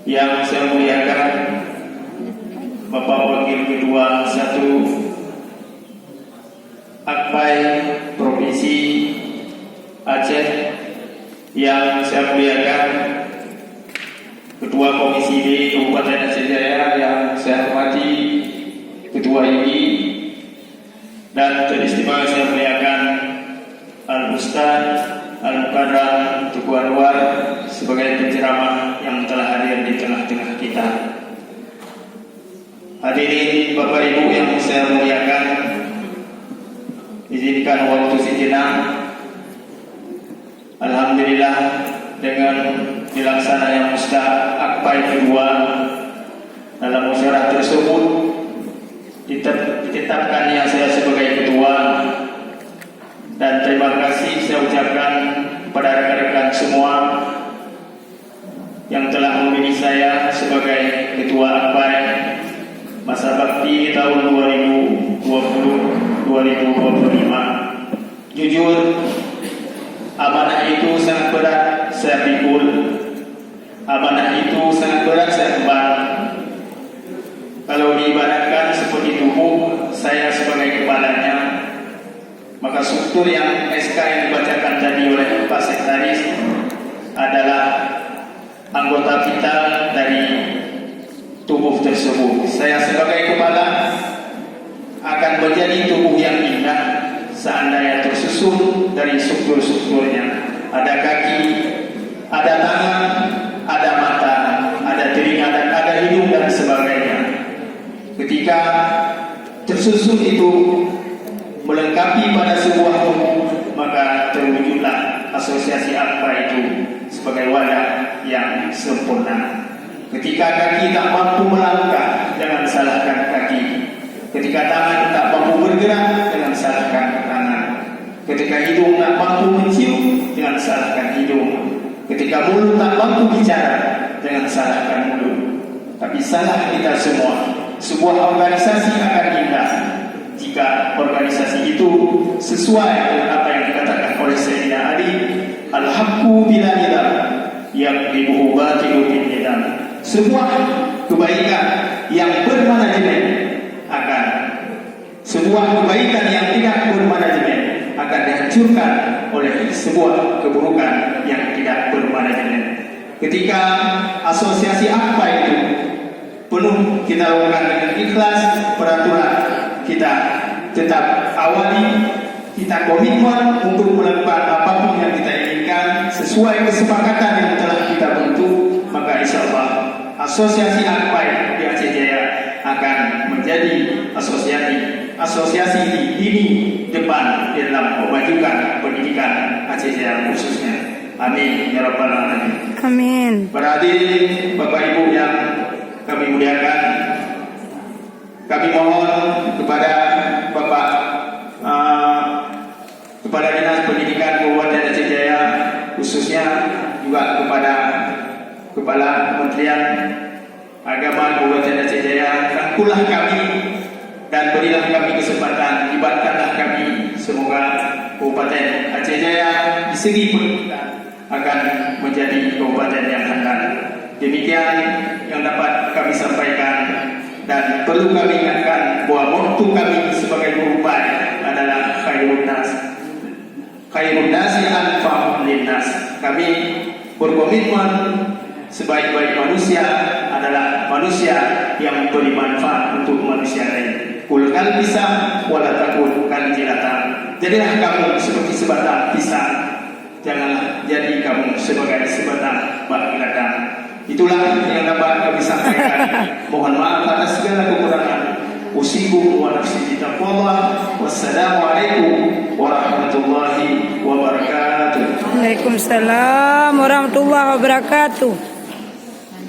yang saya muliakan Bapak Wakil Ketua 1 Akpai Provinsi Aceh, yang saya muliakan Ketua Komisi D Kabupaten Aceh Jaya yang saya hormati Ketua IGI, dan teristimewa saya muliakan Al-Ustaz Al-Mukarram Tuku Anwar sebagai penceramah yang telah hadir di tengah-tengah kita. Hadirin Bapak Ibu yang saya muliakan, izinkan waktu sejenak. Alhamdulillah, dengan dilaksananya Musda Akpai kedua dalam musyawarah tersebut ditetapkannya saya sebagai ketua, dan terima kasih saya ucapkan kepada rekan-rekan semua yang telah memilih saya sebagai ketua Akpai masa bakti tahun 2020-2025. Jujur, amanah itu sangat berat saya pikul, amanah itu sangat berat saya emban. Kalau diibaratkan seperti tubuh saya sebagai kepalanya, maka struktur yang SK yang dibacakan tadi oleh Pak Sekretaris adalah anggota vital dari tubuh tersebut. Saya sebagai kepala akan menjadi tubuh yang indah seandainya tersusun dari struktur-strukturnya. Ada kaki, ada tangan, ada mata, ada telinga, dan ada hidung, dan sebagainya. Ketika tersusun itu melengkapi pada sebuah tubuh, maka terwujudlah asosiasi Akpai itu sebagai wadah yang sempurna. Ketika kaki tak mampu melangkah, jangan salahkan kaki. Ketika tangan tak mampu bergerak, jangan salahkan tangan. Ketika hidung tak mampu mencium, jangan salahkan hidung. Ketika mulut tak mampu bicara, jangan salahkan mulut. Tapi salah kita semua. Sebuah organisasi akan indah jika organisasi itu sesuai dengan apa yang dikatakan oleh Sayyidina Ali, al-haqqu bila nidam yaqdibuhu batilu bin nidam. Sebuah kebaikan yang bermanajemen akan, sebuah kebaikan yang tidak bermanajemen akan dihancurkan oleh sebuah keburukan yang tidak bermanajemen. Ketika asosiasi Akpai itu penuh kita lakukan dengan ikhlas, peraturan kita tetap awali, kita komitmen untuk melakukan apapun yang kita inginkan sesuai kesepakatan yang telah kita bentuk, maka insya Allah asosiasi Akpai di Aceh Jaya akan menjadi asosiasi ini depan dalam memajukan pendidikan Aceh Jaya khususnya. Amin ya rabbal alamin. Amin. Para hadirin Bapak Ibu yang kami muliakan, kami mohon kepada Bapak Kepala Dinas Pendidikan Kabupaten Aceh Jaya, khususnya juga kepada Kepala Kementerian Agama Kabupaten Aceh Jaya, rangkulah kami dan berilah kami kesempatan, libatkanlah kami. Semoga Kabupaten Aceh Jaya di segi pendidikan akan menjadi kabupaten yang handal. Demikian yang dapat kami sampaikan, dan perlu kami ingatkan bahwa motto kami sebagai guru baik adalah khairun nasi anfa'uhum linnas. Kami berkomitmen sebaik-baik manusia adalah manusia yang memberi manfaat untuk manusia lain. Kul kal bisa wala takul kal jilata. Jadilah kamu seperti sebatang pisang, janganlah jadi kamu sebagai sebatang batu ladang. Itulah yang dapat kami sampaikan. Mohon maaf atas segala kekurangan. Usikum wa nafsi bitaqwallah. Wassalamualaikum warahmatullahi wabarakatuh. Waalaikumsalam warahmatullahi wabarakatuh.